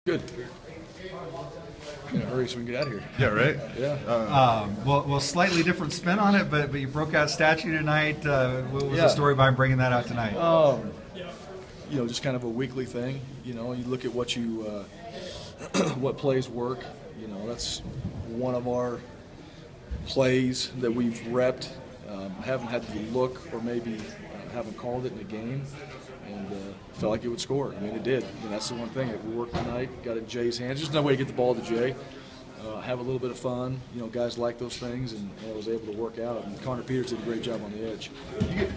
Good. I'm in a hurry so we can get out of here. Yeah, right? Yeah. Well, slightly different spin on it, but you broke out statue tonight. What was the story behind bringing that out tonight? Just kind of a weekly thing. You look at what what plays work. That's one of our plays that we've repped. Haven't had to look or maybe haven't called it in a game. And felt like it would score. I mean, it did. That's the one thing. We worked tonight, got it in Jay's hands. Just another way to get the ball to Jay. Have a little bit of fun. Guys like those things, and I was able to work out. And Connor Peters did a great job on the edge.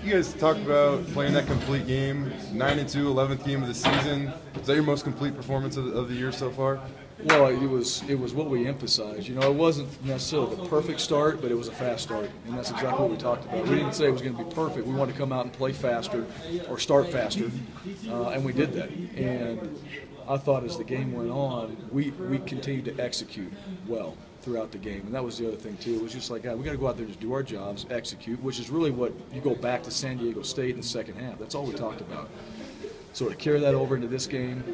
You guys talked about playing that complete game, 9-2, 11th game of the season. Is that your most complete performance of the year so far? Well, it was what we emphasized. It wasn't necessarily the perfect start, but it was a fast start, and that's exactly what we talked about. We didn't say it was going to be perfect. We wanted to come out and play faster or start faster, and we did that. And I thought as the game went on, we continued to execute well throughout the game, and that was the other thing too. It was just like, God, we got to go out there and just do our jobs, execute, which is really what you go back to San Diego State in the second half. That's all we talked about. So to carry that over into this game,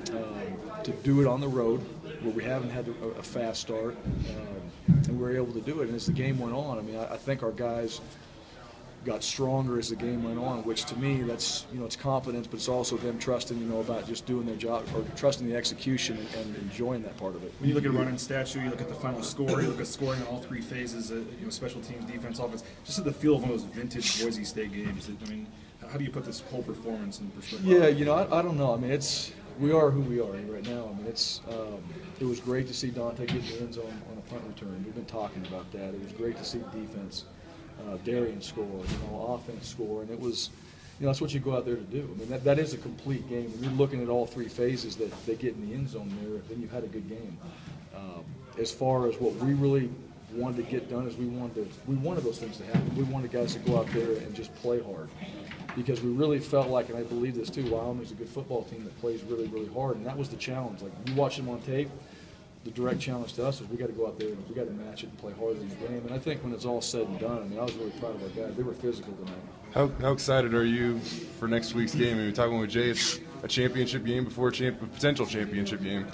to do it on the road, where we haven't had a fast start, and we were able to do it. And as the game went on, I think our guys got stronger as the game went on, which to me, that's it's confidence, but it's also them trusting about just doing their job or trusting the execution and enjoying that part of it. When you look at running statue, you look at the final score, you look at scoring in all three phases, special teams, defense, offense, just at the feel of one of those vintage Boise State games. How do you put this whole performance in perspective? Yeah, I don't know. We are who we are right now. It was great to see Dante get in the end zone on a punt return. We've been talking about that. It was great to see defense, Darian score, offense score, and it was, that's what you go out there to do. That is a complete game. When you're looking at all three phases that they get in the end zone there, then you've had a good game. As far as what we really wanted to get done is we wanted those things to happen. We wanted guys to go out there and just play hard. Because we really felt like, and I believe this too, Wyoming's a good football team that plays really, really hard, and that was the challenge. Like, you watch them on tape, the direct challenge to us is we got to go out there and we got to match it and play harder in the game. And I think when it's all said and done, I was really proud of our guys. They were physical tonight. How excited are you for next week's game? We're talking with Jay, it's a championship game before a potential championship game.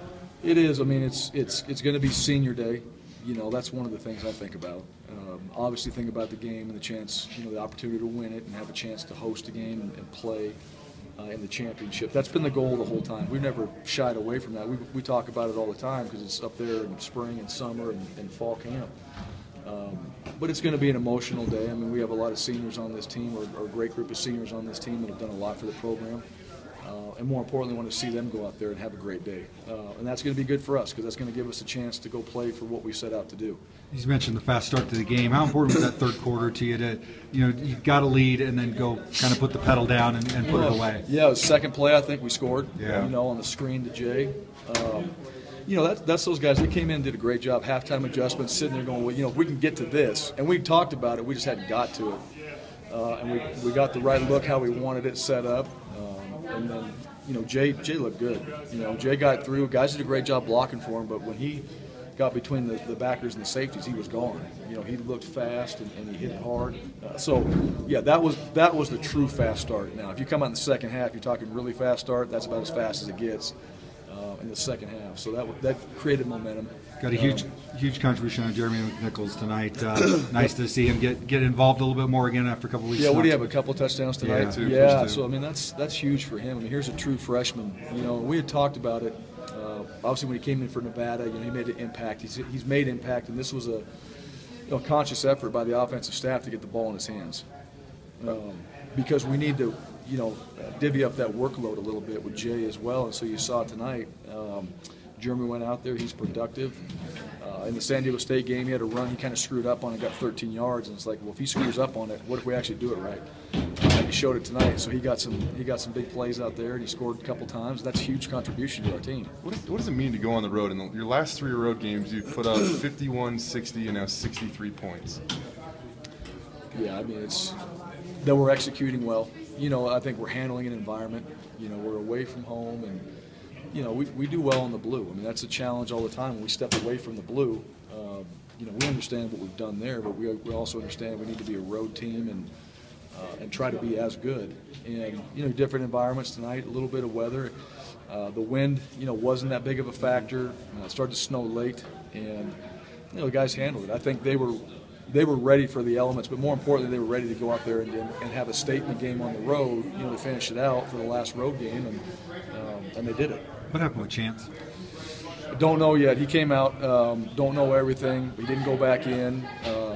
It is. It's going to be senior day. That's one of the things I think about. Obviously think about the game and the chance, the opportunity to win it and have a chance to host a game and play in the championship. That's been the goal the whole time. We've never shied away from that. We talk about it all the time because it's up there in spring and summer and fall camp. But it's going to be an emotional day. We have a lot of seniors on this team, or a great group of seniors on this team that have done a lot for the program. And more importantly, want to see them go out there and have a great day. And that's going to be good for us because that's going to give us a chance to go play for what we set out to do. You mentioned the fast start to the game. How important was that third quarter to you to, you got to lead and then go kind of put the pedal down and put it away? Yeah, it was second play I think we scored, yeah. On the screen to Jay. That's those guys. They came in and did a great job. Halftime adjustments, sitting there going, well, if we can get to this. And we talked about it. We just hadn't got to it. And we got the right look how we wanted it set up. And then, Jay looked good. Jay got through. Guys did a great job blocking for him, but when he got between the backers and the safeties, he was gone. He looked fast and he hit it hard. That was the true fast start. Now, if you come out in the second half, you're talking really fast start. That's about as fast as it gets in the second half. So that created momentum. Got a huge contribution on Jeremy McNichols tonight. Nice to see him get involved a little bit more again after a couple of weeks. Yeah, what do you have? A couple touchdowns tonight? Yeah, two. So that's huge for him. Here's a true freshman. We had talked about it. Obviously, when he came in for Nevada, he made an impact. He's made impact, and this was a conscious effort by the offensive staff to get the ball in his hands. Because we need to divvy up that workload a little bit with Jay as well. And so you saw tonight. Jeremy went out there. He's productive. In the San Diego State game, he had a run. He kind of screwed up on it, got 13 yards. And it's like, well, if he screws up on it, what if we actually do it right? And he showed it tonight. So he got some big plays out there, and he scored a couple times. That's a huge contribution to our team. What does it mean to go on the road? In your last 3 road games, you've put up 51, 60, and now 63 points. Yeah, it's that we're executing well. I think we're handling an environment. We're away from home, and we do well in the blue. That's a challenge all the time when we step away from the blue. We understand what we've done there, but we also understand we need to be a road team and try to be as good. And different environments tonight, a little bit of weather. The wind, wasn't that big of a factor. It started to snow late, and the guys handled it. I think they were ready for the elements, but more importantly, they were ready to go out there and have a statement game on the road, to finish it out for the last road game, and they did it. What happened with Chance? Don't know yet. He came out, don't know everything. He didn't go back in,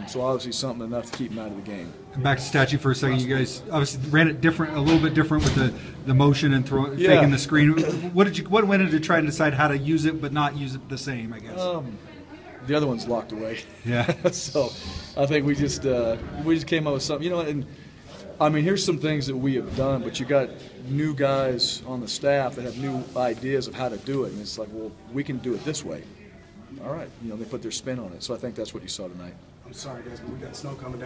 so obviously something enough to keep him out of the game. And back to statue for a second. You guys obviously ran it a little bit different with the motion and faking the screen. What went into trying to decide how to use it but not use it the same, I guess? The other one's locked away. Yeah. So I think we just came up with something, and I mean, here's some things that we have done, but you got new guys on the staff that have new ideas of how to do it, and it's like, well, we can do it this way. All right, they put their spin on it. So I think that's what you saw tonight. I'm sorry, guys, but we got snow coming down.